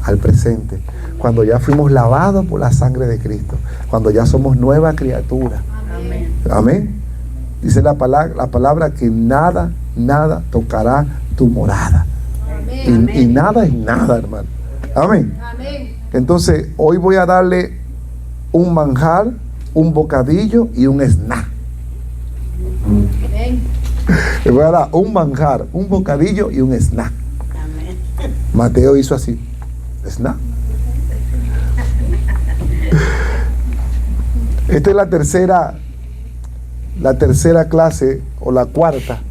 al presente, cuando ya fuimos lavados por la sangre de Cristo, cuando ya somos nueva criatura. Amén. Amén. Dice la palabra que nada tocará tu morada. Y nada es nada, hermano. Amén. Amén. Entonces, hoy voy a darle un manjar, un bocadillo y un snack. Amén. Le voy a dar un manjar, un bocadillo y un snack. Amén. Mateo hizo así. Snack. Esta es la tercera clase o la cuarta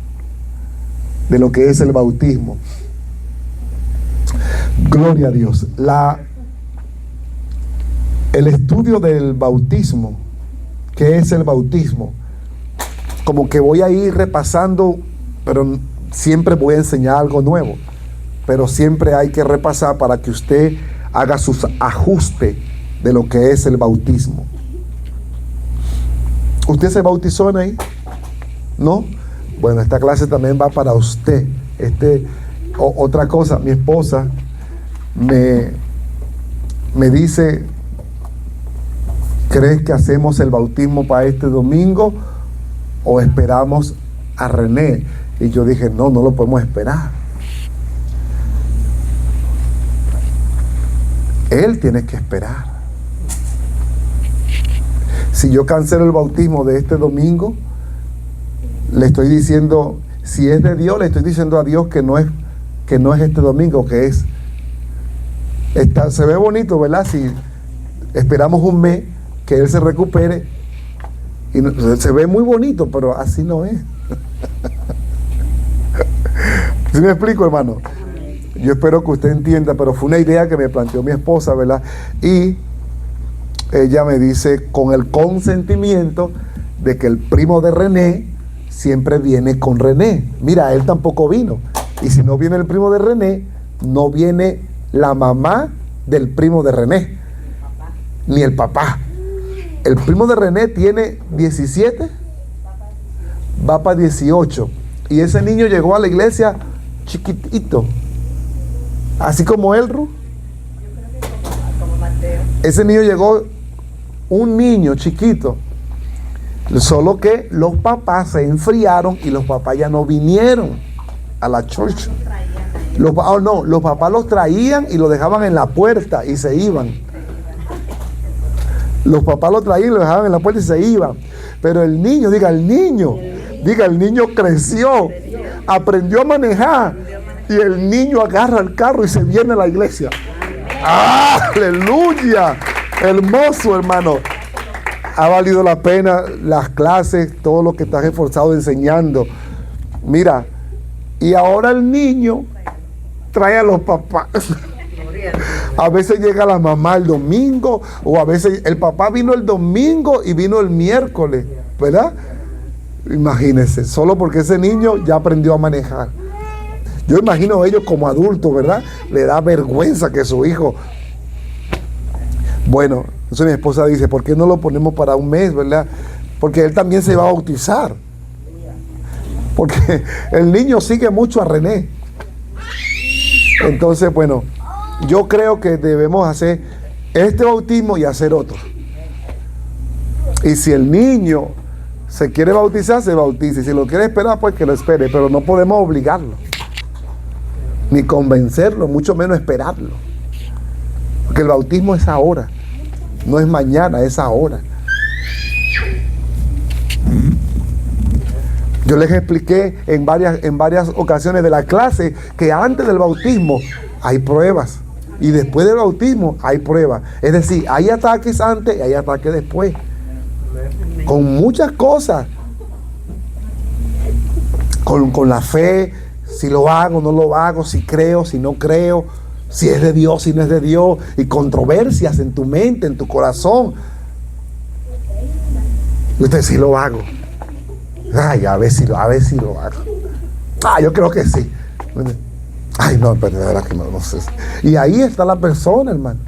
de lo que es el bautismo. Gloria a Dios. El estudio del bautismo, ¿qué es el bautismo? Como que voy a ir repasando, pero siempre voy a enseñar algo nuevo. Pero siempre hay que repasar para que usted haga sus ajustes de lo que es el bautismo. ¿Usted se bautizó en ahí? ¿No? Bueno, esta clase también va para usted. Otra cosa, mi esposa me dice, ¿crees que hacemos el bautismo para este domingo o esperamos a René? Y yo dije, no lo podemos esperar. Él tiene que esperar. Si yo cancelo el bautismo de este domingo, le estoy diciendo, si es de Dios, le estoy diciendo a Dios que no es este domingo, que es. Se ve bonito, ¿verdad? Si esperamos un mes que Él se recupere, y se ve muy bonito, pero así no es. ¿Sí me explico, hermano? Yo espero que usted entienda, pero fue una idea que me planteó mi esposa, ¿verdad? Y ella me dice, con el consentimiento de que el primo de René siempre viene con René. Mira, él tampoco vino. Y si no viene el primo de René, no viene la mamá del primo de René, ni el papá. El primo de René tiene 17, va para 18. Y ese niño llegó a la iglesia chiquitito, así como él, Ru. Como Mateo. Ese niño llegó, un niño chiquito, solo que los papás se enfriaron y los papás ya no vinieron a la church. Los papás los traían y lo dejaban en la puerta y se iban. Los papás lo traían y lo dejaban en la puerta y se iban. Pero el niño creció, aprendió a manejar, y el niño agarra el carro y se viene a la iglesia. ¡Aleluya! Hermoso, hermano. Ha valido la pena las clases, todo lo que estás esforzado enseñando. Mira, y ahora el niño trae a los papás. A veces llega la mamá el domingo, o a veces el papá vino el domingo y vino el miércoles, ¿verdad? Imagínense, solo porque ese niño ya aprendió a manejar. Yo imagino a ellos como adultos, ¿verdad? Le da vergüenza que su hijo. Bueno, entonces mi esposa dice, ¿por qué no lo ponemos para un mes, verdad? Porque él también se va a bautizar. Porque el niño sigue mucho a René. Entonces, bueno, yo creo que debemos hacer este bautismo y hacer otro. Y si el niño se quiere bautizar, se bautice. Si lo quiere esperar, pues que lo espere. Pero no podemos obligarlo, ni convencerlo, mucho menos esperarlo. Porque el bautismo es ahora. No es mañana, es ahora. Yo les expliqué en varias ocasiones de la clase que antes del bautismo hay pruebas. Y después del bautismo hay pruebas. Es decir, hay ataques antes y hay ataques después. Con muchas cosas. Con la fe, si lo hago, no lo hago, si creo, si no creo, si es de Dios, si no es de Dios, y controversias en tu mente, en tu corazón. Y usted, si lo hago. Ay, a ver si lo hago. Yo creo que sí. Ay, no, pero de verdad que no sé. Y ahí está la persona, hermano.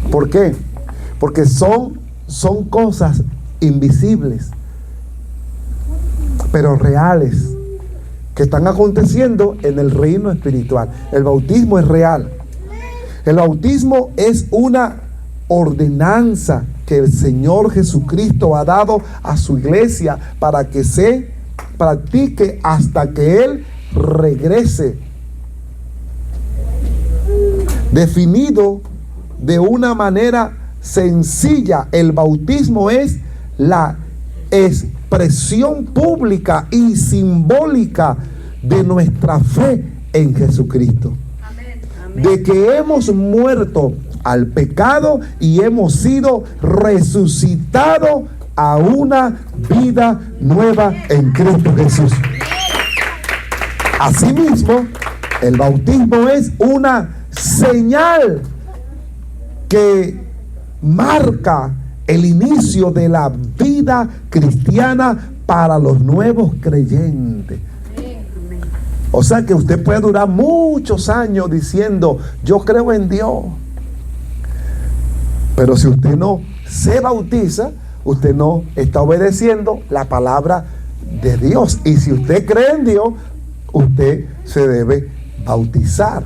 ¿Por qué? Porque son cosas invisibles, pero reales, que están aconteciendo en el reino espiritual. El bautismo es real. El bautismo es una ordenanza que el Señor Jesucristo ha dado a su iglesia para que se practique hasta que Él regrese. Definido de una manera sencilla, el bautismo es la expresión pública y simbólica de nuestra fe en Jesucristo. De que hemos muerto al pecado y hemos sido resucitados a una vida nueva en Cristo Jesús. Asimismo, el bautismo es una señal que marca el inicio de la vida cristiana para los nuevos creyentes. O sea que usted puede durar muchos años diciendo, yo creo en Dios. Pero si usted no se bautiza, usted no está obedeciendo la palabra de Dios. Y si usted cree en Dios, usted se debe bautizar.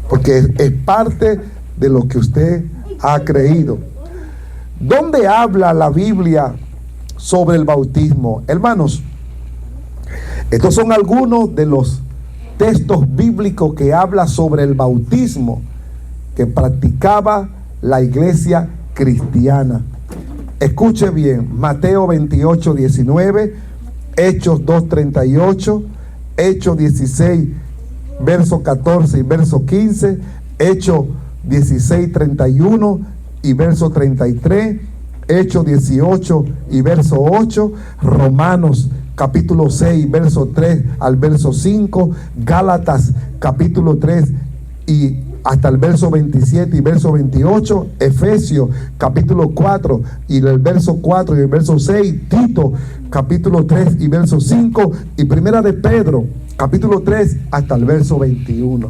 Porque es parte de lo que usted ha creído. ¿Dónde habla la Biblia sobre el bautismo? Hermanos, estos son algunos de los textos bíblicos que habla sobre el bautismo que practicaba la iglesia cristiana. Escuche bien: Mateo 28, 19, Hechos 2, 38, Hechos 16, verso 14 y verso 15, Hechos 16, 31 y verso 33, Hechos 18 y verso 8, Romanos capítulo 6, verso 3 al verso 5, Gálatas capítulo 3 y hasta el verso 27 y verso 28, Efesios capítulo 4 y el verso 4 y el verso 6, Tito capítulo 3 y verso 5 y Primera de Pedro capítulo 3 hasta el verso 21.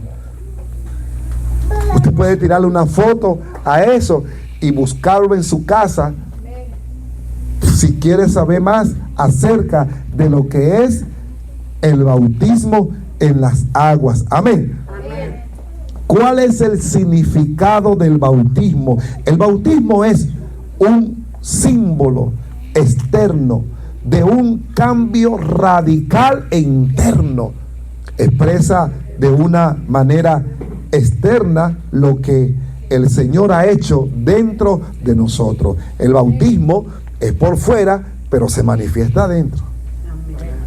Usted puede tirarle una foto a eso y buscarlo en su casa si quiere saber más acerca de lo que es el bautismo en las aguas. Amén. Amén. ¿Cuál es el significado del bautismo? El bautismo es un símbolo externo de un cambio radical e interno. Expresa de una manera externa lo que el Señor ha hecho dentro de nosotros. El bautismo es por fuera, pero se manifiesta adentro.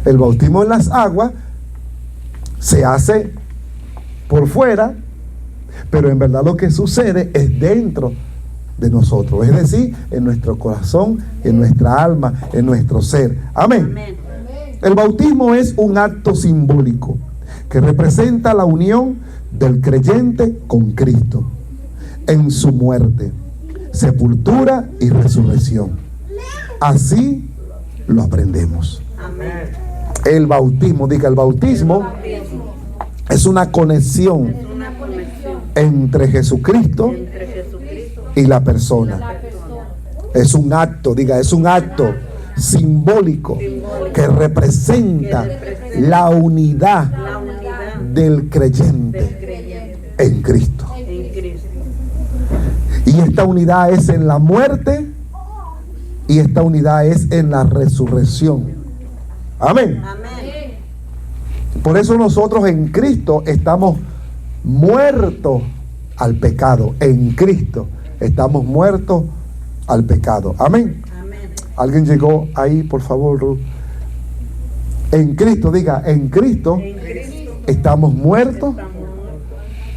El bautismo en las aguas se hace por fuera, pero en verdad lo que sucede es dentro de nosotros, es decir, en nuestro corazón, en nuestra alma, en nuestro ser. Amén. El bautismo es un acto simbólico que representa la unión del creyente con Cristo en su muerte, sepultura y resurrección. Así lo aprendemos. Amén. El bautismo, diga, el bautismo es una conexión entre Jesucristo y la persona. Es un acto, diga, es un acto simbólico que representa la unidad del creyente en Cristo. Y esta unidad es en la muerte y esta unidad es en la resurrección. Amén. Por eso nosotros en Cristo estamos muertos al pecado. En Cristo estamos muertos al pecado. Amén. ¿Alguien llegó ahí, por favor, Ruth? En Cristo, diga, en Cristo estamos muertos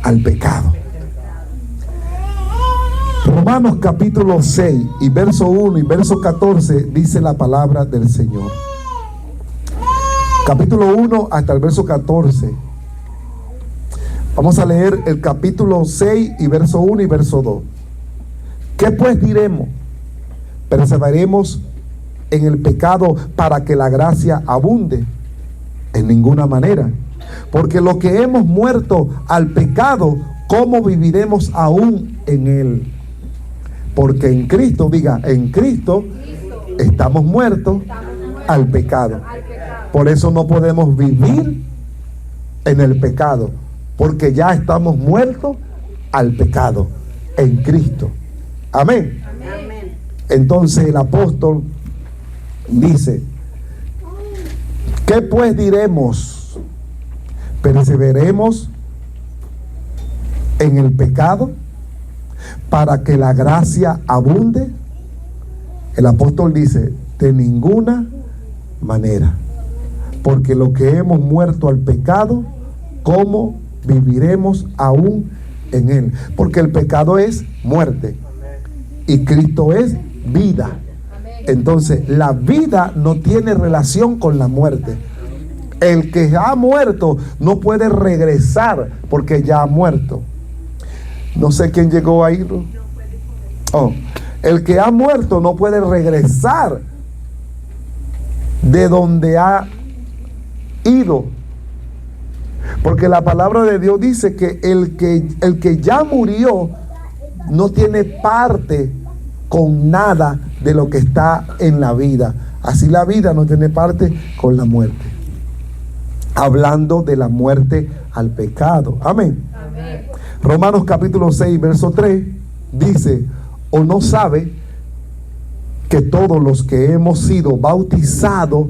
al pecado. Romanos capítulo 6 y verso 1 y verso 14 dice la palabra del Señor. Capítulo 1 hasta el verso 14. Vamos a leer el capítulo 6 y verso 1 y verso 2. ¿Qué pues diremos? ¿Perseveraremos en el pecado para que la gracia abunde? En ninguna manera. Porque lo que hemos muerto al pecado, ¿cómo viviremos aún en él? Porque en Cristo, diga, en Cristo estamos muertos al pecado. Por eso no podemos vivir en el pecado, porque ya estamos muertos al pecado en Cristo. Amén. Amén. Entonces el apóstol dice: ¿qué pues diremos? ¿Perseveremos en el pecado para que la gracia abunde? El apóstol dice: de ninguna manera, porque lo que hemos muerto al pecado, ¿cómo viviremos aún en él? Porque el pecado es muerte y Cristo es vida. Entonces la vida no tiene relación con la muerte. El que ha muerto no puede regresar porque ya ha muerto. No sé quién llegó a irlo. Oh, el que ha muerto no puede regresar de donde ha ido, porque la palabra de Dios dice que el que ya murió no tiene parte con nada de lo que está en la vida. Así la vida no tiene parte con la muerte. Hablando de la muerte al pecado. Amén. Amén. Romanos capítulo 6, verso 3 dice: ¿o no sabe que todos los que hemos sido bautizados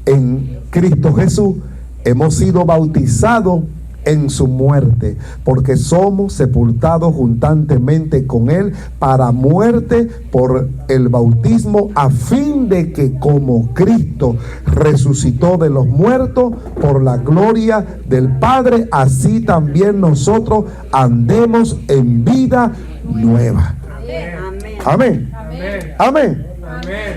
en Cristo Jesús, hemos sido bautizados en su muerte? Porque somos sepultados juntantemente con él para muerte por el bautismo, a fin de que como Cristo resucitó de los muertos por la gloria del Padre, así también nosotros andemos en vida nueva. Amén. Amén. Amén.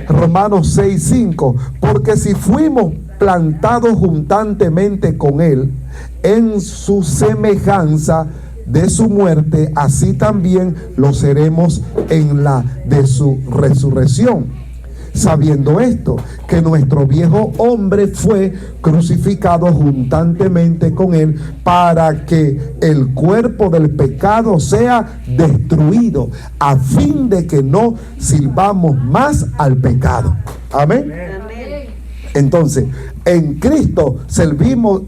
Romanos 6:5: porque si fuimos plantados juntantemente con él en su semejanza de su muerte, así también lo seremos en la de su resurrección. Sabiendo esto, que nuestro viejo hombre fue crucificado juntantemente con él, para que el cuerpo del pecado sea destruido, a fin de que no sirvamos más al pecado. Amén. Amén. Entonces, en Cristo servimos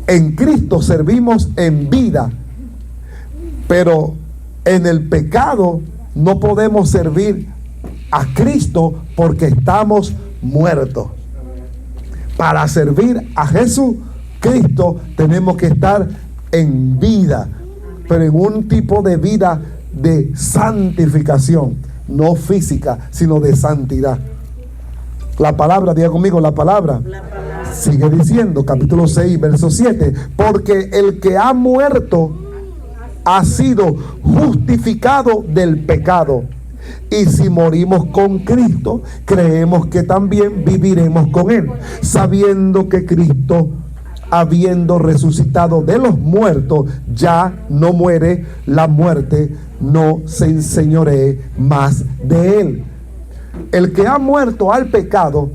en vida, pero en el pecado no podemos servir a Cristo porque estamos muertos. Para servir a Jesucristo tenemos que estar en vida, pero en un tipo de vida de santificación, no física, sino de santidad. La palabra, diga conmigo, la palabra sigue diciendo, capítulo 6, verso 7: porque el que ha muerto ha sido justificado del pecado. Y si morimos con Cristo, creemos que también viviremos con él, sabiendo que Cristo, habiendo resucitado de los muertos, ya no muere, la muerte no se enseñoree más de él. El que ha muerto al pecado,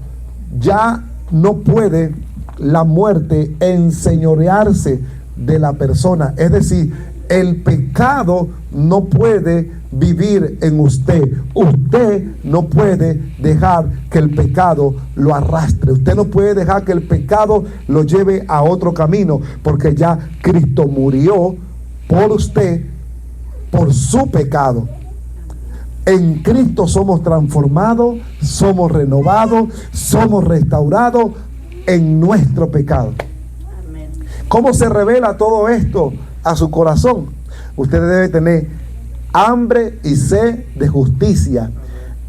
ya no puede la muerte enseñorearse de la persona. Es decir, el pecado no puede vivir en usted. Usted no puede dejar que el pecado lo arrastre. Usted no puede dejar que el pecado lo lleve a otro camino, porque ya Cristo murió por usted, por su pecado. En Cristo somos transformados, somos renovados, somos restaurados en nuestro pecado. Amén. ¿Cómo se revela todo esto a su corazón? Usted debe tener hambre y sed de justicia.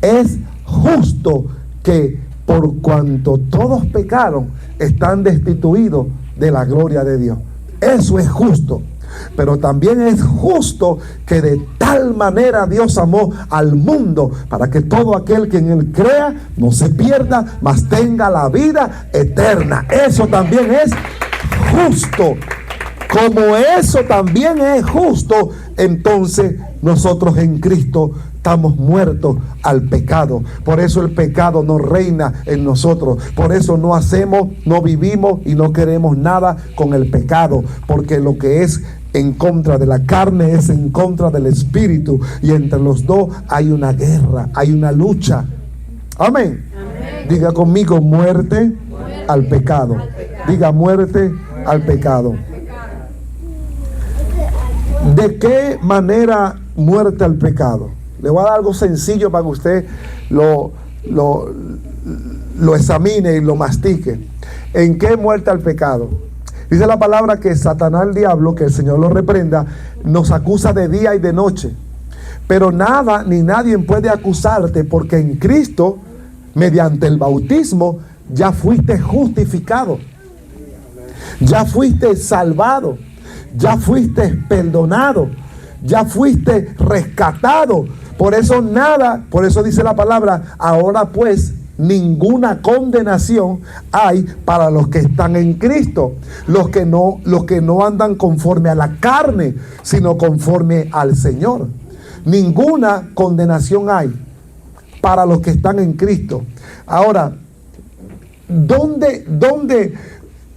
Es justo que por cuanto todos pecaron, están destituidos de la gloria de Dios. Eso es justo. Pero también es justo que de tal manera Dios amó al mundo, para que todo aquel que en él crea no se pierda, mas tenga la vida eterna. Eso también es justo. Como eso también es justo, entonces nosotros en Cristo estamos muertos al pecado. Por eso el pecado no reina en nosotros. Por eso no hacemos, no vivimos y no queremos nada con el pecado. Porque lo que es en contra de la carne es en contra del espíritu. Y entre los dos hay una guerra, hay una lucha. Amén. Amén. Diga conmigo: muerte al pecado. Diga: muerte al pecado. ¿De qué manera muerte al pecado? Le voy a dar algo sencillo para que usted lo examine y lo mastique. ¿En qué muerte al pecado? Dice la palabra que Satanás, el diablo, que el Señor lo reprenda, nos acusa de día y de noche. Pero nada ni nadie puede acusarte, porque en Cristo, mediante el bautismo, ya fuiste justificado, ya fuiste salvado, ya fuiste perdonado, ya fuiste rescatado. Por eso dice la palabra, ahora pues ninguna condenación hay para los que están en Cristo, los que no andan conforme a la carne, sino conforme al Señor. Ninguna condenación hay para los que están en Cristo. Ahora,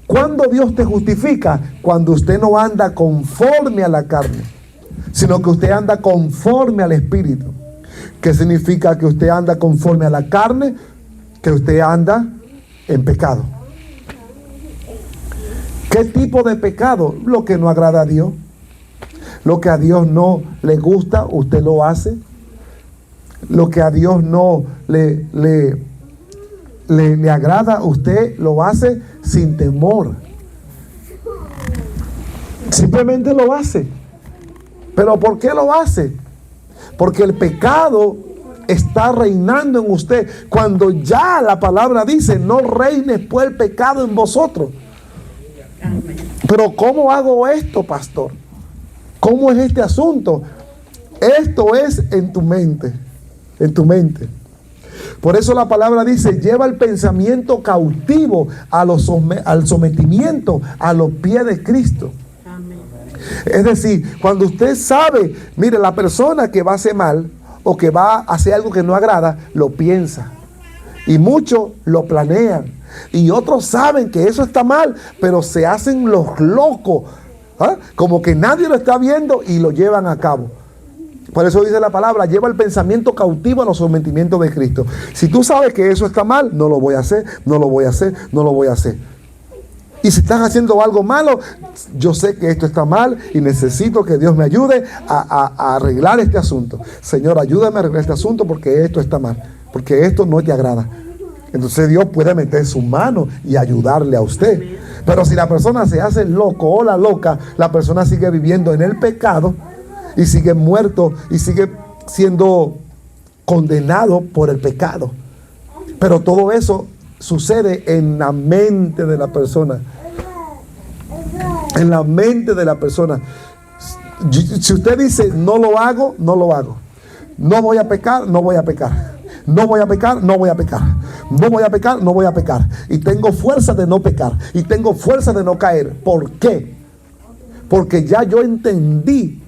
¿cuándo Dios te justifica? Cuando usted no anda conforme a la carne, sino que usted anda conforme al Espíritu. ¿Qué significa que usted anda conforme a la carne? Que usted anda en pecado. ¿Qué tipo de pecado? Lo que no agrada a Dios. Lo que a Dios no le gusta, usted lo hace. Lo que a Dios no le agrada, usted lo hace sin temor. Simplemente lo hace. ¿Pero por qué lo hace? Porque el pecado está reinando en usted. Cuando ya la palabra dice, no reine pues el pecado en vosotros. Pero ¿cómo hago esto, pastor? ¿Cómo es este asunto? Esto es en tu mente. En tu mente. Por eso la palabra dice, lleva el pensamiento cautivo al sometimiento a los pies de Cristo. Es decir, cuando usted sabe, mire, la persona que va a hacer mal o que va a hacer algo que no agrada, lo piensa. Y muchos lo planean. Y otros saben que eso está mal, pero se hacen los locos, ¿ah? Como que nadie lo está viendo y lo llevan a cabo. Por eso dice la palabra, lleva el pensamiento cautivo a los sometimientos de Cristo. Si tú sabes que eso está mal, no lo voy a hacer, no lo voy a hacer, no lo voy a hacer. Y si estás haciendo algo malo, yo sé que esto está mal y necesito que Dios me ayude a arreglar este asunto. Señor, ayúdame a arreglar este asunto porque esto está mal, porque esto no te agrada. Entonces Dios puede meter su mano y ayudarle a usted. Pero si la persona se hace loco o la loca, la persona sigue viviendo en el pecado y sigue muerto y sigue siendo condenado por el pecado. Pero todo eso sucede en la mente de la persona. En la mente de la persona. Si usted dice, no lo hago, no lo hago. No voy a pecar, no voy a pecar. No voy a pecar, no voy a pecar. No voy a pecar, no voy a pecar. Y tengo fuerza de no pecar. Y tengo fuerza de no caer. ¿Por qué? Porque ya yo entendí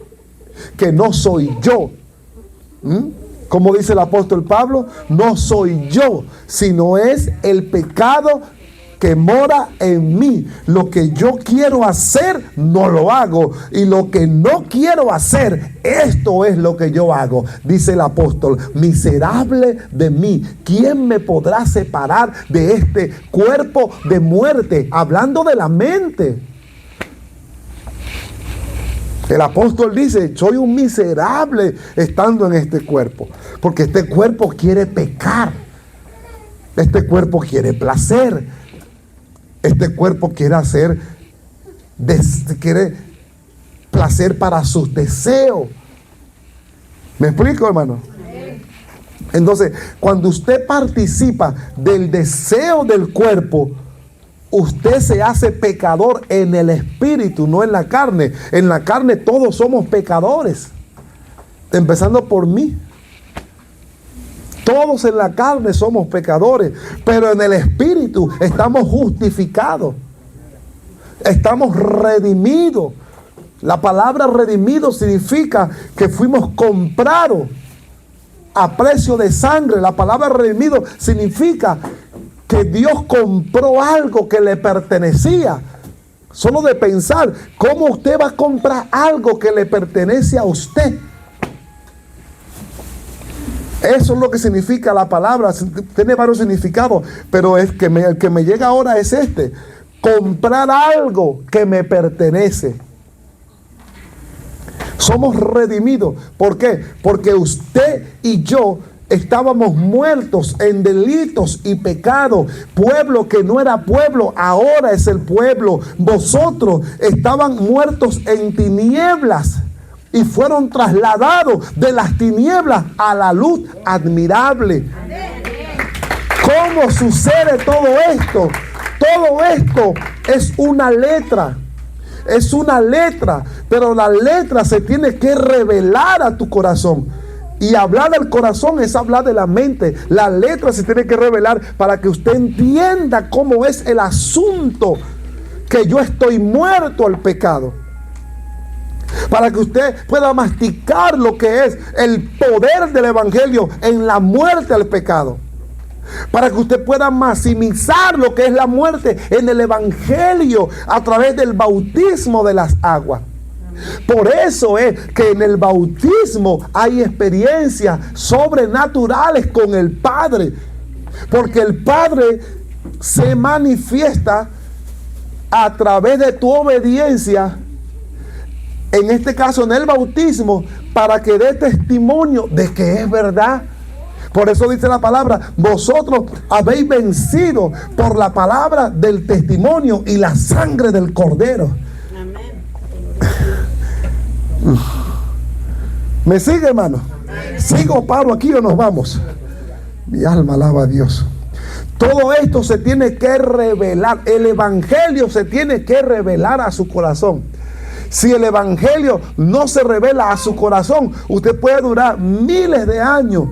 que no soy yo. Como dice el apóstol Pablo, no soy yo, sino es el pecado que mora en mí. Lo que yo quiero hacer, no lo hago. Y lo que no quiero hacer, esto es lo que yo hago. Dice el apóstol, miserable de mí, ¿quién me podrá separar de este cuerpo de muerte? Hablando de la mente. El apóstol dice, soy un miserable estando en este cuerpo. Porque este cuerpo quiere pecar. Este cuerpo quiere placer. Este cuerpo quiere quiere placer para sus deseos. ¿Me explico, hermano? Entonces, cuando usted participa del deseo del cuerpo, usted se hace pecador en el espíritu, no en la carne. En la carne todos somos pecadores, empezando por mí. Todos en la carne somos pecadores, pero en el espíritu estamos justificados. Estamos redimidos. La palabra redimido significa que fuimos comprados a precio de sangre. La palabra redimido significa que Dios compró algo que le pertenecía. Solo de pensar, ¿cómo usted va a comprar algo que le pertenece a usted? Eso es lo que significa la palabra. Tiene varios significados, pero el que me llega ahora es este: comprar algo que me pertenece. somos redimidos. ¿Por qué? Porque usted y yo estábamos muertos en delitos y pecados. Pueblo que no era pueblo, ahora es el pueblo. Vosotros estaban muertos en tinieblas y fueron trasladados de las tinieblas a la luz admirable. ¿Cómo sucede todo esto? Todo esto es una letra. Es una letra, pero la letra se tiene que revelar a tu corazón. Y hablar del corazón es hablar de la mente. La letra se tiene que revelar para que usted entienda cómo es el asunto, que yo estoy muerto al pecado. Para que usted pueda masticar lo que es el poder del evangelio en la muerte al pecado. Para que usted pueda maximizar lo que es la muerte en el evangelio a través del bautismo de las aguas. Por eso es que en el bautismo hay experiencias sobrenaturales con el Padre, porque el Padre se manifiesta a través de tu obediencia, en este caso en el bautismo, para que dé testimonio de que es verdad. Por eso dice la palabra: vosotros habéis vencido por la palabra del testimonio y la sangre del Cordero. ¿Me sigue, hermano? ¿Sigo, paro aquí o nos vamos? Mi alma alaba a Dios. Todo esto se tiene que revelar. El evangelio se tiene que revelar a su corazón. Si el evangelio no se revela a su corazón, usted puede durar miles de años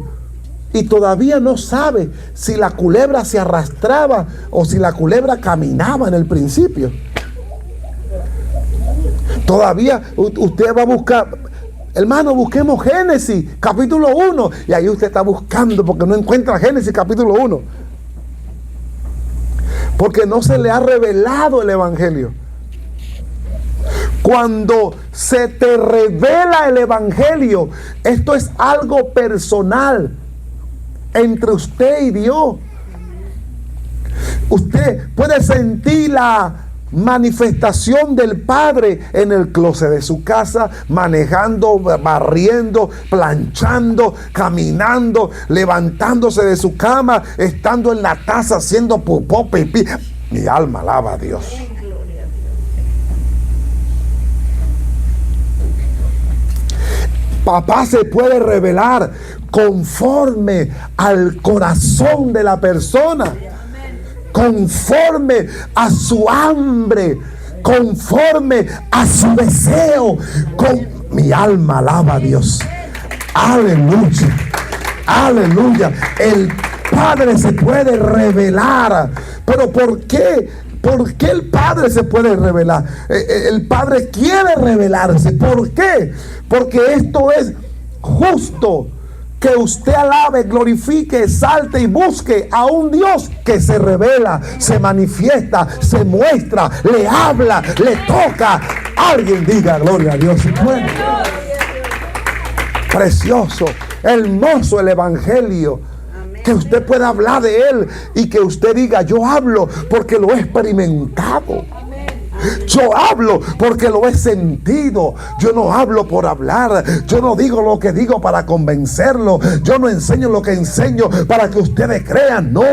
y todavía no sabe si la culebra se arrastraba o si la culebra caminaba en el principio. Todavía usted va a buscar, hermano, busquemos Génesis capítulo 1, y ahí usted está buscando porque no encuentra Génesis capítulo 1, porque no se le ha revelado el evangelio. Cuando se te revela el evangelio, esto es algo personal entre usted y Dios. Usted puede sentir la manifestación del Padre en el closet de su casa, manejando, barriendo, planchando, caminando, levantándose de su cama, estando en la taza haciendo popó, pipí. Mi alma alaba a Dios. Papá se puede revelar conforme al corazón de la persona, conforme a su hambre, conforme a su deseo. Mi alma alaba a Dios. Aleluya, aleluya. El Padre se puede revelar. Pero ¿por qué? ¿Por qué el Padre se puede revelar? El Padre quiere revelarse. ¿Por qué? Porque esto es justo, que usted alabe, glorifique, exalte y busque a un Dios que se revela, se manifiesta, se muestra, le habla, le toca. Alguien diga gloria a Dios. Bueno, precioso, hermoso el evangelio. Que usted pueda hablar de él y que usted diga: yo hablo porque lo he experimentado. Yo hablo porque lo he sentido. Yo no hablo por hablar. Yo no digo lo que digo para convencerlo. Yo no enseño lo que enseño para que ustedes crean. No.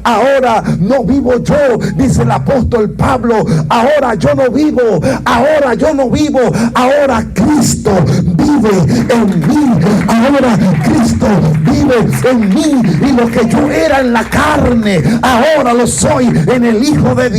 Ahora no vivo yo, dice el apóstol Pablo. Ahora yo no vivo. Ahora Cristo vive en mí. Ahora Cristo vive en mí. Y lo que yo era en la carne, ahora lo soy en el Hijo de Dios.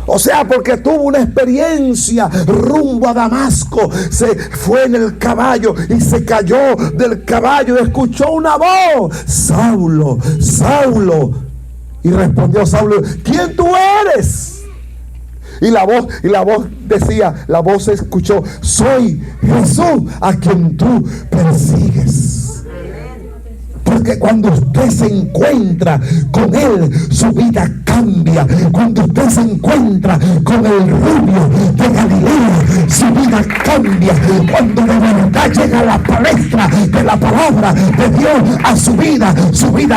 O sea, porque tuvo una experiencia rumbo a Damasco. Se fue en el caballo y se cayó del caballo y escuchó una voz: Saulo, Saulo. Y respondió Saulo: ¿quién tú eres? Y la voz decía, la voz se escuchó: soy Jesús a quien tú persigues. Porque cuando usted se encuentra con él, su vida cambia. Cuando usted se encuentra con el rubio de Galilea, su vida cambia. Cuando de verdad llega la palestra de la palabra de Dios a su vida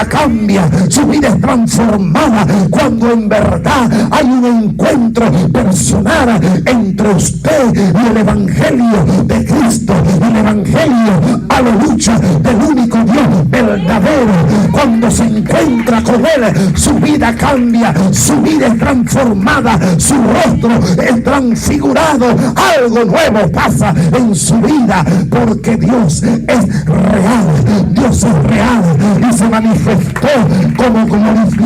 cambia, su vida es transformada. Cuando en verdad hay un encuentro personal entre usted y el evangelio de Cristo, el evangelio, aleluya, del único Dios verdadero. Cuando se encuentra con Él, su vida cambia, su vida es transformada, su rostro es transfigurado. Algo nuevo pasa en su vida, porque Dios es real. Dios es real y se manifestó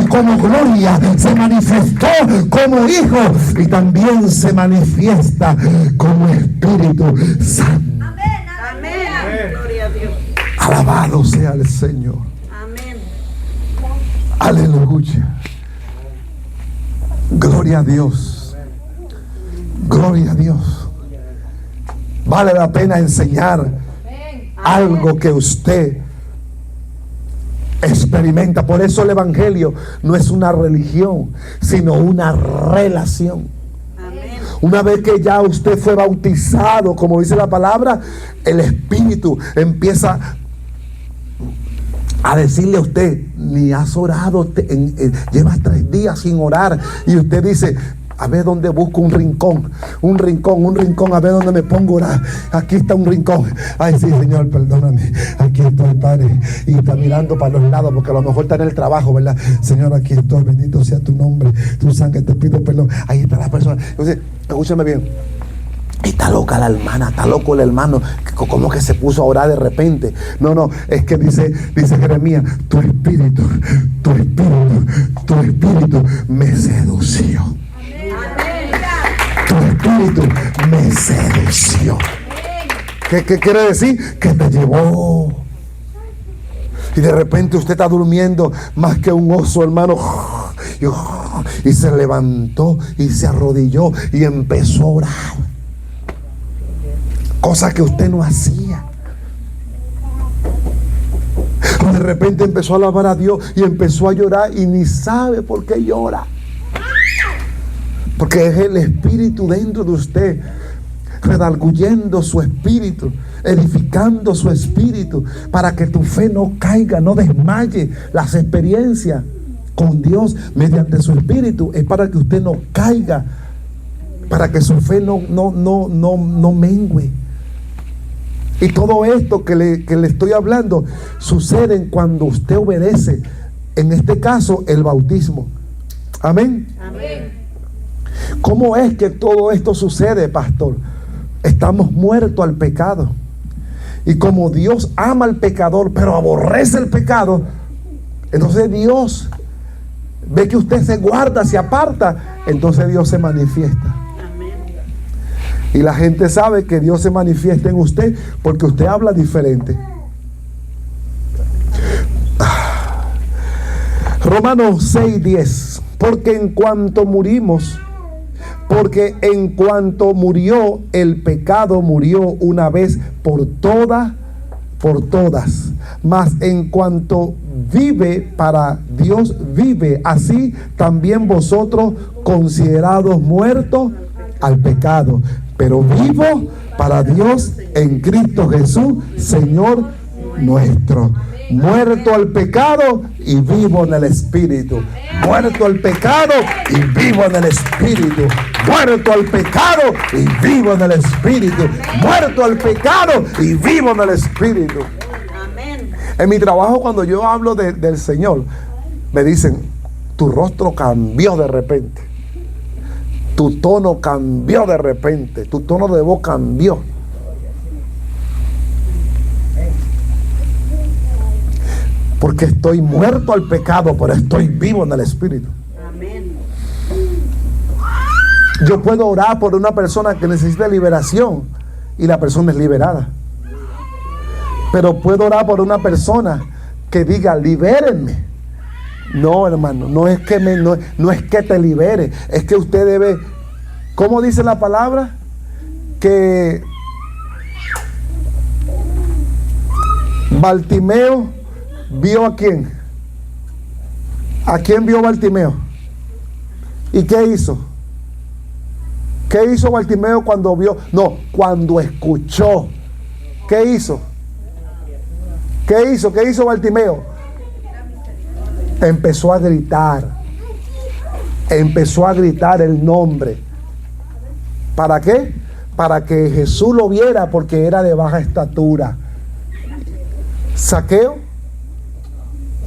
como gloria, se manifestó como Hijo y también se manifiesta como Espíritu Santo. Amén. Gloria a Dios. Alabado sea el Señor. Amén. Aleluya. Gloria a Dios. Gloria a Dios. Vale la pena enseñar algo que usted experimenta. Por eso el evangelio no es una religión, sino una relación. Amén. Una vez que ya usted fue bautizado, como dice la palabra, el Espíritu empieza a decirle a usted: ni has orado, llevas 3 días sin orar, y usted dice: a ver dónde busco un rincón, a ver dónde me pongo a orar. Aquí está un rincón. Ay, sí, Señor, perdóname. Aquí estoy, Padre. Y está mirando para los lados, porque a lo mejor está en el trabajo, ¿verdad? Señor, aquí estoy, bendito sea tu nombre, tu sangre, te pido perdón. Ahí está la persona. Entonces, escúchame bien. Está loca la hermana, está loco el hermano, como que se puso a orar de repente. No, es que dice Jeremías: tu espíritu me sedució. Tu espíritu me sedució. ¿Qué quiere decir? Que te llevó. Y de repente usted está durmiendo más que un oso, hermano. Y se levantó y se arrodilló y empezó a orar. Cosa que usted no hacía. De repente empezó a alabar a Dios y empezó a llorar y ni sabe por qué llora. Porque es el Espíritu dentro de usted, redarguyendo su espíritu, edificando su espíritu, para que tu fe no caiga, no desmaye. Las experiencias con Dios mediante su espíritu es para que usted no caiga, para que su fe no mengue. Y todo esto que le estoy hablando sucede cuando usted obedece, en este caso el bautismo. Amén. Amén. ¿Cómo es que todo esto sucede, pastor? Estamos muertos al pecado. Y como Dios ama al pecador, pero aborrece el pecado, entonces Dios ve que usted se guarda, se aparta, entonces Dios se manifiesta. Y la gente sabe que Dios se manifiesta en usted porque usted habla diferente. Romanos 6:10. Porque en cuanto murió el pecado, murió una vez por todas. Mas en cuanto vive para Dios, vive. Así también vosotros, considerados muertos al pecado, pero vivo para Dios en Cristo Jesús, Señor nuestro. Muerto al pecado y vivo en el Espíritu. Muerto al pecado y vivo en el Espíritu. Muerto al pecado y vivo en el Espíritu. Muerto al pecado y vivo en el Espíritu. Amén. En mi trabajo, cuando yo hablo del Señor, me dicen: tu rostro cambió de repente. Tu tono cambió de repente. Tu tono de voz cambió. Porque estoy muerto al pecado, pero estoy vivo en el Espíritu. Amén. Yo puedo orar por una persona que necesita liberación y la persona es liberada. Pero puedo orar por una persona que diga: libérenme. No, hermano, no es que te libere, es que usted debe, ¿cómo dice la palabra? Que Bartimeo vio a quién. ¿A quién vio Bartimeo? ¿Y qué hizo? ¿Qué hizo Bartimeo cuando vio? No, cuando escuchó. ¿Qué hizo? ¿Qué hizo? ¿Qué hizo Bartimeo? Empezó a gritar. Empezó a gritar el nombre. ¿Para qué? Para que Jesús lo viera, porque era de baja estatura. ¿Saqueo?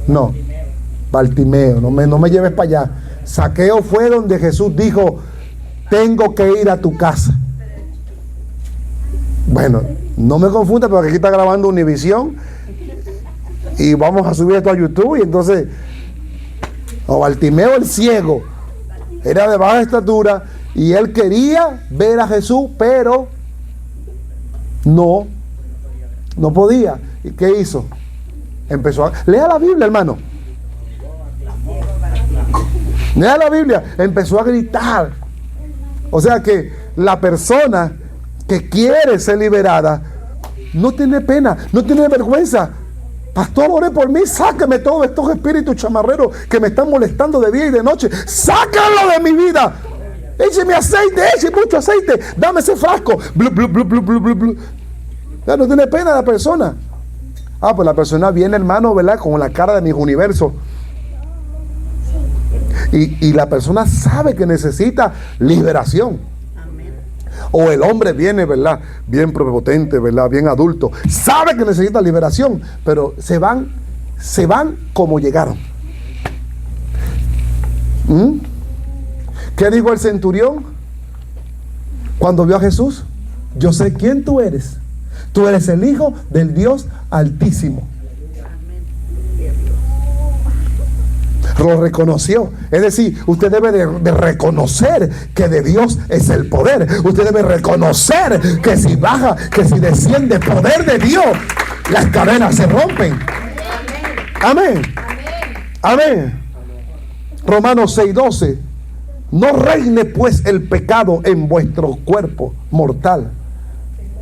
No. Bartimeo, no me lleves para allá. Saqueo fue donde Jesús dijo: tengo que ir a tu casa. Bueno, no me confunda, porque aquí está grabando Univisión y vamos a subir esto a YouTube. Y entonces, Bartimeo el ciego era de baja estatura y él quería ver a Jesús, pero no podía. ¿Y qué hizo? Empezó a... Lea la Biblia, hermano. Lea la Biblia. Empezó a gritar. O sea que la persona que quiere ser liberada no tiene pena, no tiene vergüenza. Pastor, ore por mí, sáqueme todos estos espíritus chamarreros que me están molestando de día y de noche. Sácalo de mi vida. Écheme aceite, écheme mucho aceite. Dame ese frasco. Blu, blu, blu, blu, blu, blu, blu. Ya no tiene pena la persona. Pues la persona viene, hermano, ¿verdad? Con la cara de mis universos. Y la persona sabe que necesita liberación. Amén. O el hombre viene, ¿verdad? Bien prepotente, ¿verdad? Bien adulto. Sabe que necesita liberación, pero se van como llegaron. ¿Qué dijo el centurión cuando vio a Jesús? Yo sé quién tú eres. Tú eres el Hijo del Dios Altísimo. Lo reconoció. Es decir, usted debe de reconocer que de Dios es el poder. Usted debe reconocer que si baja, que si desciende poder de Dios, las cadenas se rompen. Amén. Amén. Romanos 6:12. No reine pues el pecado en vuestro cuerpo mortal,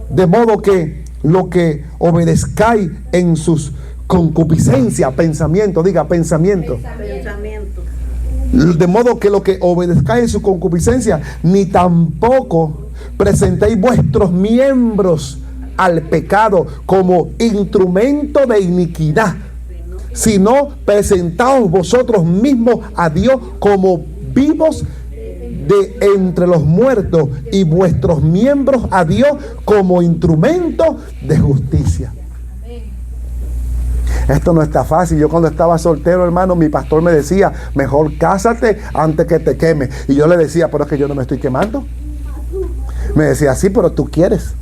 de modo que lo que obedezcáis en sus concupiscencias, pensamiento, diga pensamiento. De modo que lo que obedezcáis en su concupiscencia, ni tampoco presentéis vuestros miembros al pecado como instrumento de iniquidad, sino presentaos vosotros mismos a Dios como vivos de entre los muertos, y vuestros miembros a Dios como instrumento de justicia. Esto no está fácil. Yo cuando estaba soltero, hermano, mi pastor me decía: mejor cásate antes que te quemes. Y yo le decía: pero es que yo no me estoy quemando. Me decía: sí, pero tú quieres.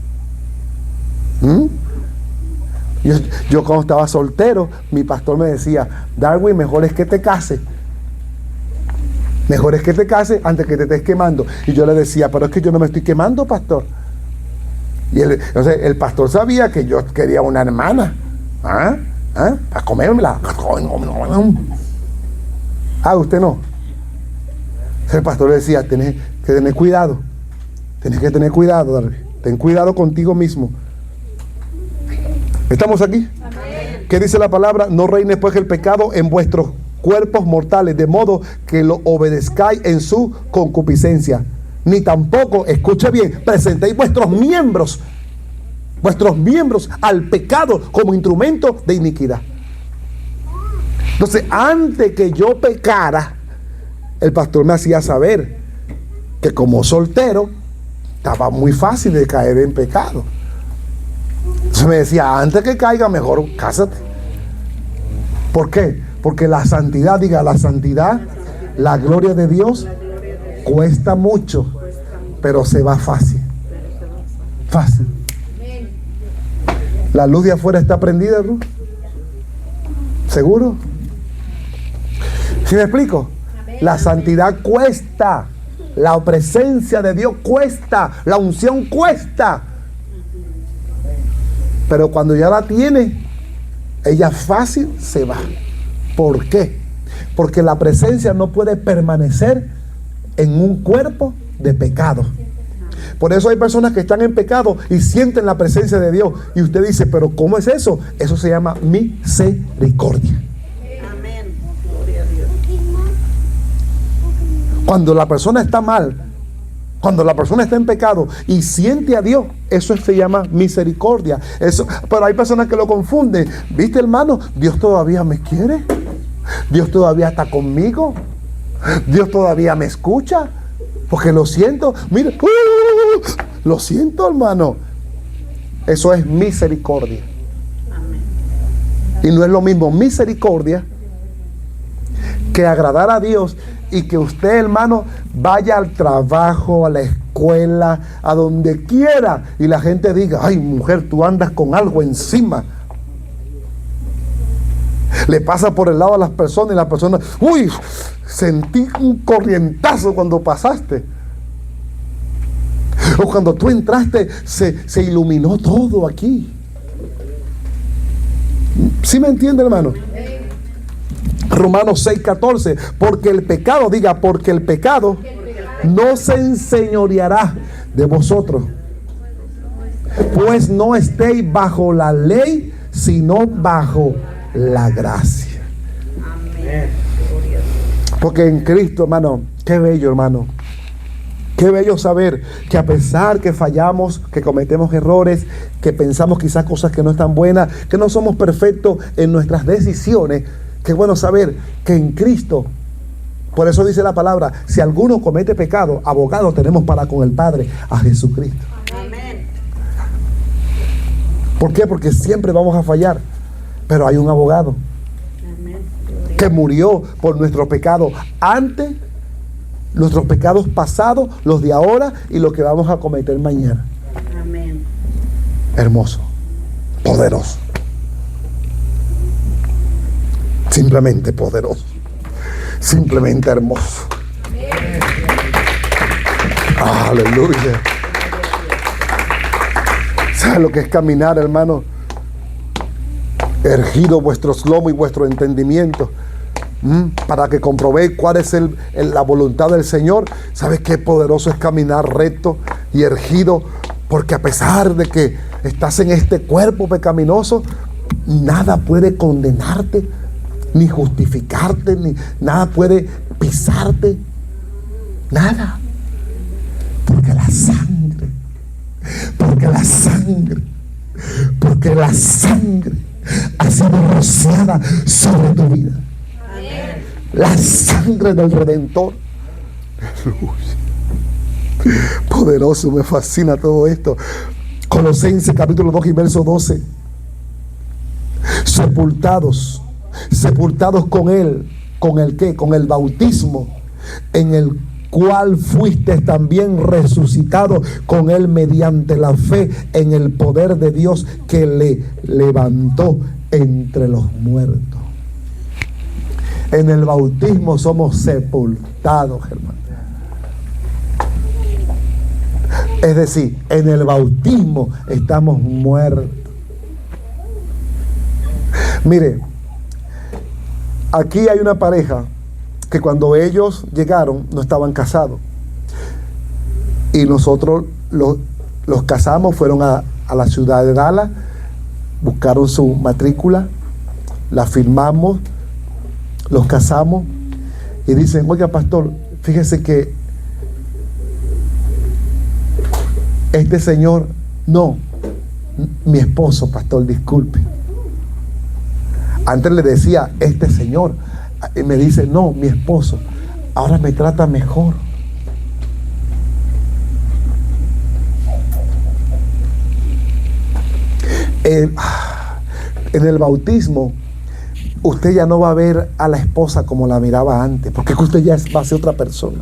Yo cuando estaba soltero, mi pastor me decía: Darwin, mejor es que te cases. Mejor es que te cases antes que te estés quemando. Y yo le decía: pero es que yo no me estoy quemando, pastor. Y entonces el pastor sabía que yo quería una hermana. Para comérmela. Usted no. El pastor le decía: tienes que tener cuidado. Tienes que tener cuidado, Darwin. Ten cuidado contigo mismo. ¿Estamos aquí? Amén. ¿Qué dice la palabra? No reine pues el pecado en vuestros cuerpos mortales, de modo que lo obedezcáis en su concupiscencia, ni tampoco, escuche bien, presentéis vuestros miembros al pecado como instrumento de iniquidad. Entonces, antes que yo pecara, el pastor me hacía saber que como soltero estaba muy fácil de caer en pecado. Entonces me decía: antes que caiga, mejor cásate. ¿Por qué? Porque la santidad, diga la santidad, la gloria de Dios cuesta mucho, pero se va fácil. Fácil. La luz de afuera está prendida, Ruth. ¿Seguro? ¿Sí me explico? La santidad cuesta. La presencia de Dios cuesta. La unción cuesta. Pero cuando ya la tiene, ella fácil se va. ¿Por qué? Porque la presencia no puede permanecer en un cuerpo de pecado. Por eso hay personas que están en pecado y sienten la presencia de Dios. Y usted dice: pero ¿cómo es eso? Eso se llama misericordia. Amén. Gloria a Dios. Cuando la persona está mal, Cuando la persona está en pecado y siente a Dios, eso se llama misericordia. Pero hay personas que lo confunden. ¿Viste, hermano? Dios todavía me quiere. Dios todavía está conmigo. Dios todavía me escucha. Porque lo siento. Mire, lo siento, hermano. Eso es misericordia. Y no es lo mismo misericordia que agradar a Dios y que usted, hermano, vaya al trabajo, a la escuela, a donde quiera, y la gente diga: ay, mujer, tú andas con algo encima. Le pasa por el lado a las personas y las personas: uy, sentí un corrientazo cuando pasaste. O cuando tú entraste, se iluminó todo aquí. ¿Sí me entiende, hermano? Romanos 6:14, porque el pecado no se enseñoreará de vosotros, pues no estéis bajo la ley, sino bajo la gracia. Amén. Porque en Cristo, hermano, qué bello, hermano. Qué bello saber que a pesar que fallamos, que cometemos errores, que pensamos quizás cosas que no están buenas, que no somos perfectos en nuestras decisiones, qué bueno saber que en Cristo, por eso dice la palabra, si alguno comete pecado, abogado tenemos para con el Padre, a Jesucristo. Amén. ¿Por qué? Porque siempre vamos a fallar, pero hay un abogado Amén. que murió por nuestros pecados antes, nuestros pecados pasados, los de ahora y los que vamos a cometer mañana. Amén. Hermoso, poderoso, simplemente poderoso, simplemente hermoso. Aleluya. ¿Sabe lo que es caminar, hermano? Ergido vuestros lomos y vuestro entendimiento, para que comprobéis cuál es la voluntad del Señor. ¿Sabes qué poderoso es caminar recto y ergido? Porque a pesar de que estás en este cuerpo pecaminoso, nada puede condenarte, ni justificarte, ni nada puede pisarte. Nada. Porque la sangre ha sido rociada sobre tu vida. Amén. La sangre del Redentor. Poderoso, me fascina todo esto. Colosenses capítulo 2 y verso 12. Sepultados con Él. ¿Con el qué? Con el bautismo, en el cual fuiste también resucitado con Él mediante la fe en el poder de Dios que le levantó entre los muertos. En el bautismo somos sepultados, hermano. Es decir, en el bautismo estamos muertos. Mire, aquí hay una pareja que cuando ellos llegaron no estaban casados. Y nosotros los casamos, fueron a la ciudad de Dallas, buscaron su matrícula, la firmamos, los casamos y dicen: oiga, pastor, fíjese que este señor, no, mi esposo, pastor, disculpe. Antes le decía este señor, y me dice: no, mi esposo, ahora me trata mejor. En el bautismo usted ya no va a ver a la esposa como la miraba antes, porque usted ya va a ser otra persona.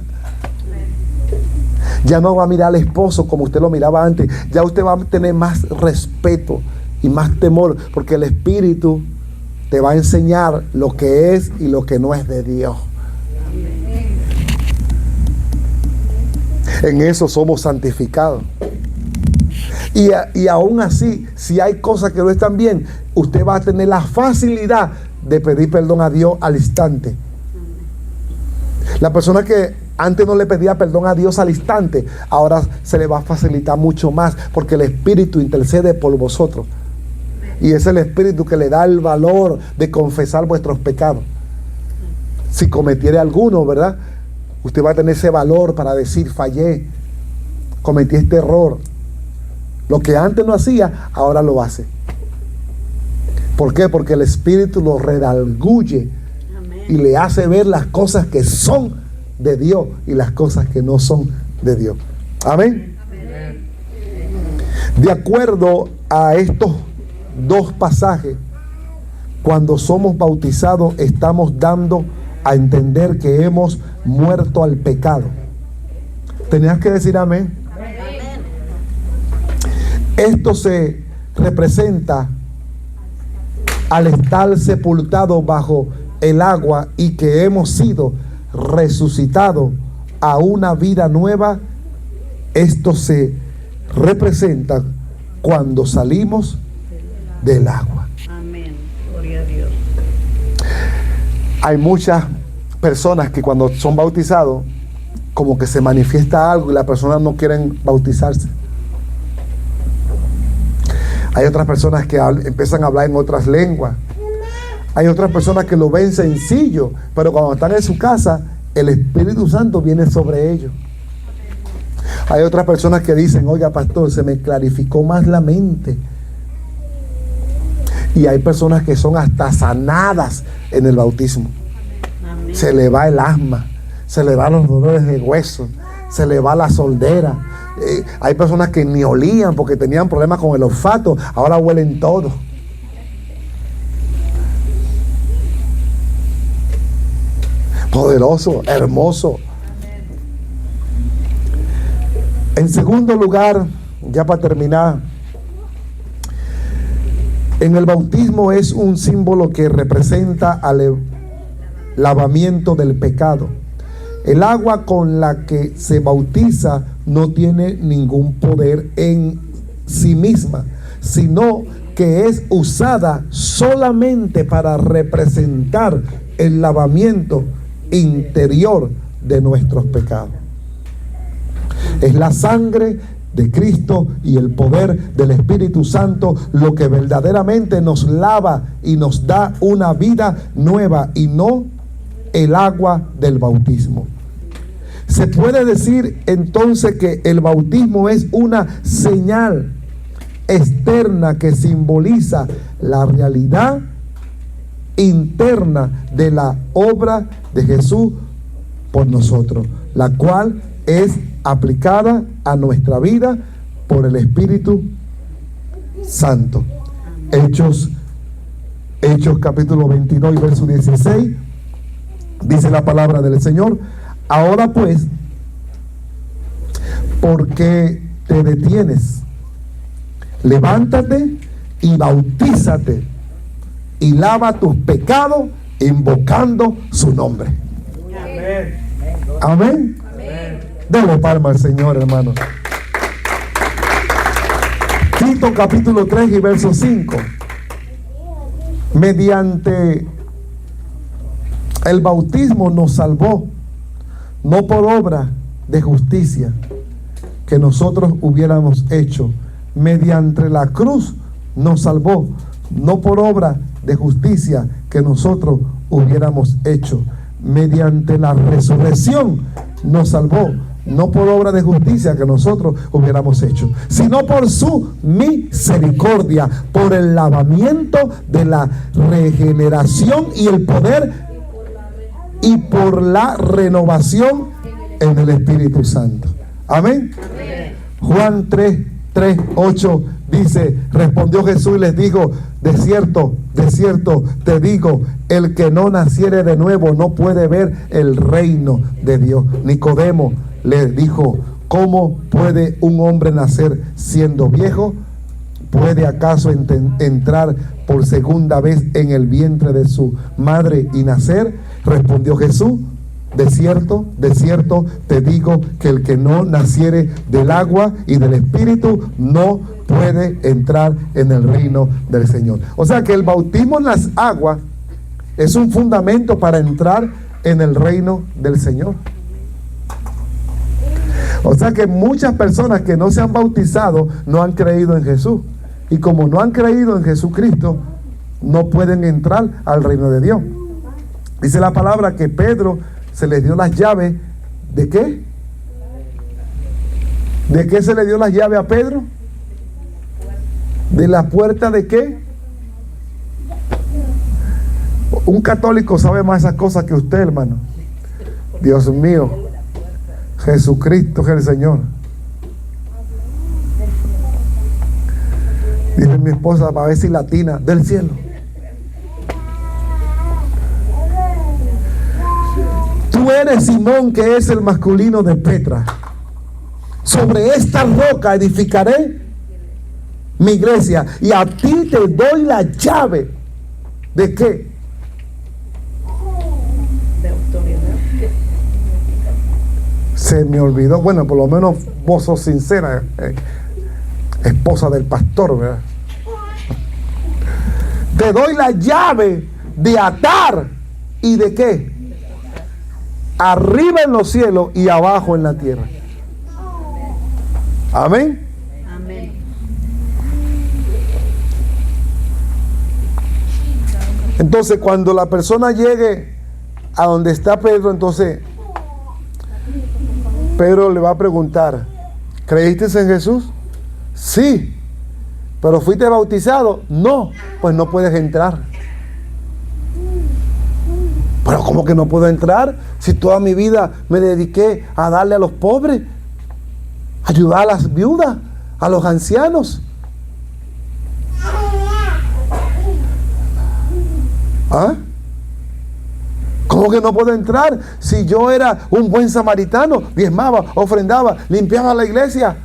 Ya no va a mirar al esposo como usted lo miraba antes. Ya usted va a tener más respeto y más temor, porque el Espíritu te va a enseñar lo que es y lo que no es de Dios. En eso somos santificados. Y aún así, si hay cosas que no están bien, usted va a tener la facilidad de pedir perdón a Dios al instante. La persona que antes no le pedía perdón a Dios al instante, ahora se le va a facilitar mucho más, porque el Espíritu intercede por vosotros. Y es el Espíritu que le da el valor de confesar vuestros pecados. Si cometiere alguno, ¿verdad? Usted va a tener ese valor para decir: fallé, cometí este error. Lo que antes no hacía, ahora lo hace. ¿Por qué? Porque el Espíritu lo redarguye y le hace ver las cosas que son de Dios y las cosas que no son de Dios. Amén. De acuerdo a estos dos pasajes, cuando somos bautizados estamos dando a entender que hemos muerto al pecado. Tenías que decir amén. Esto se representa al estar sepultado bajo el agua y que hemos sido resucitados a una vida nueva. Esto se representa cuando salimos del agua. Amén. Gloria a Dios. Hay muchas personas que cuando son bautizados, como que se manifiesta algo y las personas no quieren bautizarse. Hay otras personas que empiezan a hablar en otras lenguas. Hay otras personas que lo ven sencillo, pero cuando están en su casa, el Espíritu Santo viene sobre ellos. Hay otras personas que dicen, oiga pastor, se me clarificó más la mente. Y hay personas que son hasta sanadas en el bautismo. Amén. Se le va el asma, se le van los dolores de hueso, se le va la soldera. Hay personas que ni olían porque tenían problemas con el olfato, ahora huelen todo. Poderoso, hermoso. En segundo lugar, ya para terminar, en el bautismo es un símbolo que representa al lavamiento del pecado. El agua con la que se bautiza no tiene ningún poder en sí misma, sino que es usada solamente para representar el lavamiento interior de nuestros pecados. Es la sangre de Cristo y el poder del Espíritu Santo lo que verdaderamente nos lava y nos da una vida nueva, y no el agua del bautismo. Se puede decir entonces que el bautismo es una señal externa que simboliza la realidad interna de la obra de Jesús por nosotros, la cual es aplicada a nuestra vida por el Espíritu Santo. Hechos capítulo 22 y verso 16, dice la palabra del Señor: ahora pues, ¿por qué te detienes? Levántate y bautízate y lava tus pecados invocando su nombre. Amén. Amén. Dale palma al Señor, hermano. Tito capítulo 3 y verso 5. Mediante el bautismo nos salvó, no por obra de justicia que nosotros hubiéramos hecho. Mediante la cruz nos salvó, no por obra de justicia que nosotros hubiéramos hecho. Mediante la resurrección nos salvó, no por obra de justicia que nosotros hubiéramos hecho, sino por su misericordia, por el lavamiento de la regeneración y el poder, y por la renovación en el Espíritu Santo. Amén. Juan 3:8 dice: respondió Jesús y les dijo, de cierto te digo, el que no naciere de nuevo no puede ver el reino de Dios. Nicodemo le dijo: ¿cómo puede un hombre nacer siendo viejo? ¿Puede acaso entrar por segunda vez en el vientre de su madre y nacer? Respondió Jesús: de cierto te digo que el que no naciere del agua y del Espíritu no puede entrar en el reino del Señor. O sea que el bautismo en las aguas es un fundamento para entrar en el reino del Señor. O sea que muchas personas que no se han bautizado no han creído en Jesús, y como no han creído en Jesucristo, no pueden entrar al reino de Dios. Dice la palabra que Pedro se les dio las llaves ¿de qué? ¿De qué se le dio las llaves a Pedro? ¿De la puerta de qué? Un católico sabe más esas cosas que usted, hermano. Dios mío. Jesucristo es el Señor. Dice mi esposa, para ver si latina, del cielo. Tú eres Simón, que es el masculino de Petra. Sobre esta roca edificaré mi iglesia, y a ti te doy la llave. ¿De qué? De autoridad. Se me olvidó. Bueno, por lo menos vos sos sincera, esposa del pastor, ¿verdad? Te doy la llave de atar y de qué, arriba en los cielos y abajo en la tierra. Amén. Amén. Entonces, cuando la persona llegue a donde está Pedro, entonces Pedro le va a preguntar: ¿creíste en Jesús? Sí. ¿Pero fuiste bautizado? No. Pues no puedes entrar. ¿Pero cómo que no puedo entrar? Si toda mi vida me dediqué a darle a los pobres, ayudar a las viudas, a los ancianos. ¿Ah? ¿Cómo que no puedo entrar? Si yo era un buen samaritano, diezmaba, ofrendaba, limpiaba la iglesia,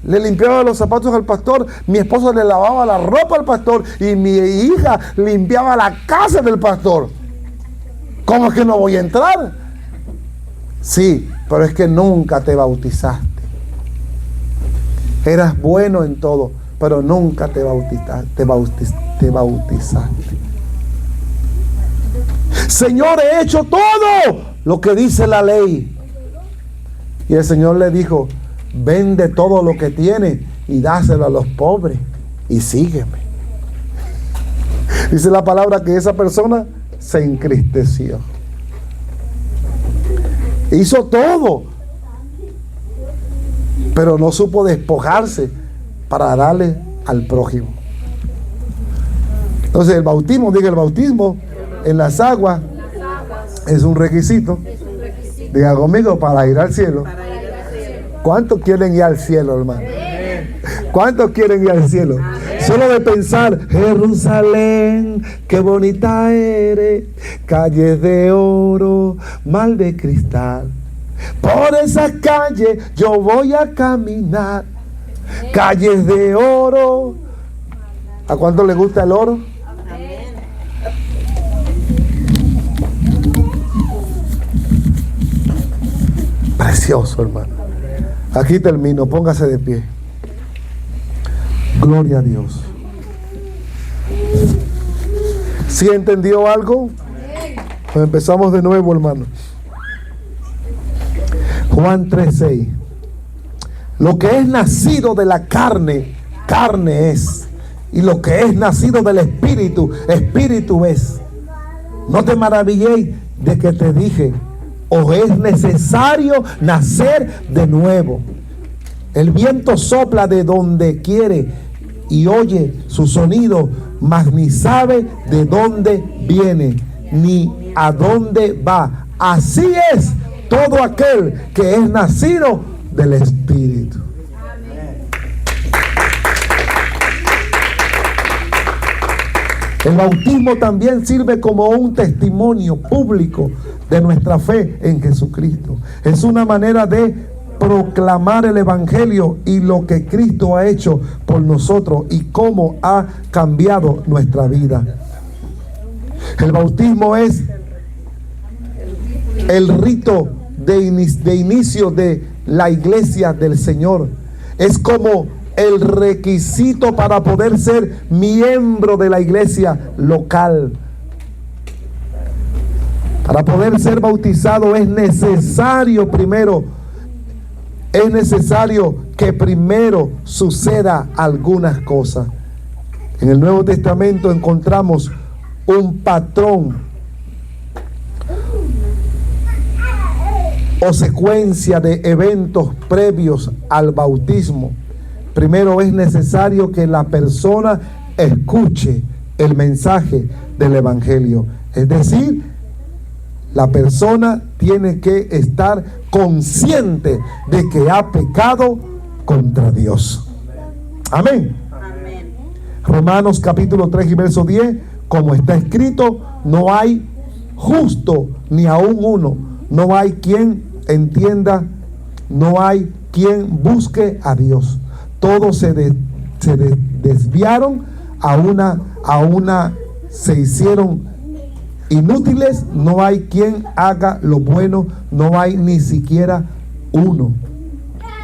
le limpiaba los zapatos al pastor, mi esposo le lavaba la ropa al pastor y mi hija limpiaba la casa del pastor. ¿Cómo es que no voy a entrar? Sí, pero es que nunca te bautizaste. Eras bueno en todo, pero nunca te bautizaste. Señor, he hecho todo lo que dice la ley. Y el Señor le dijo: vende todo lo que tienes y dáselo a los pobres y sígueme. Dice la palabra que esa persona se entristeció. Hizo todo, pero no supo despojarse para darle al prójimo. Entonces el bautismo en las aguas es un requisito. Diga conmigo: para ir al cielo. ¿Cuántos quieren ir al cielo, hermano? ¿Cuántos quieren ir al cielo? Solo de pensar: Jerusalén, qué bonita eres, calles de oro, mar de cristal. Por esas calles yo voy a caminar, calles de oro. ¿A cuánto le gusta el oro? Precioso, hermano. Aquí termino, póngase de pie. Gloria a Dios. ¿Sí entendió algo? Pues empezamos de nuevo, hermano. Juan 3:6. Lo que es nacido de la carne, carne es. Y lo que es nacido del Espíritu, Espíritu es. No te maravilléis de que te dije: os es necesario nacer de nuevo. El viento sopla de donde quiere y oye su sonido, mas ni sabe de dónde viene ni a dónde va. Así es todo aquel que es nacido del Espíritu. El bautismo también sirve como un testimonio público de nuestra fe en Jesucristo. Es una manera de proclamar el Evangelio y lo que Cristo ha hecho por nosotros y cómo ha cambiado nuestra vida. El bautismo es el rito de inicio de la iglesia del Señor. Es como el requisito para poder ser miembro de la iglesia local. Para poder ser bautizado es necesario que primero suceda algunas cosas. En el Nuevo Testamento encontramos un patrón o secuencia de eventos previos al bautismo, primero es necesario que la persona escuche el mensaje del Evangelio. Es decir, la persona tiene que estar consciente de que ha pecado contra Dios. Amén. Amén. Romanos capítulo 3 y verso 10, como está escrito, no hay justo ni aún uno, no hay quien entienda, no hay quien busque a Dios. Todos se desviaron, a una se hicieron inútiles, no hay quien haga lo bueno, no hay ni siquiera uno.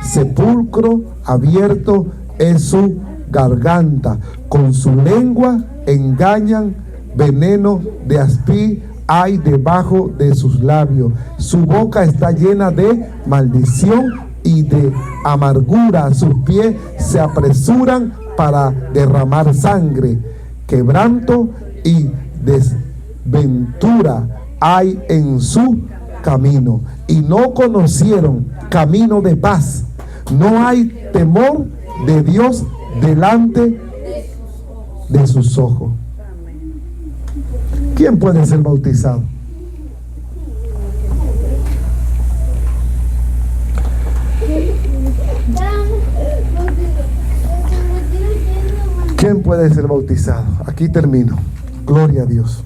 Sepulcro abierto es su garganta, con su lengua engañan, veneno de aspi hay debajo de sus labios, su boca está llena de maldición y de amargura, sus pies se apresuran para derramar sangre, quebranto y desventura hay en su camino, y no conocieron camino de paz. No hay temor de Dios delante de sus ojos. ¿Quién puede ser bautizado? ¿Quién puede ser bautizado? Aquí termino. Gloria a Dios.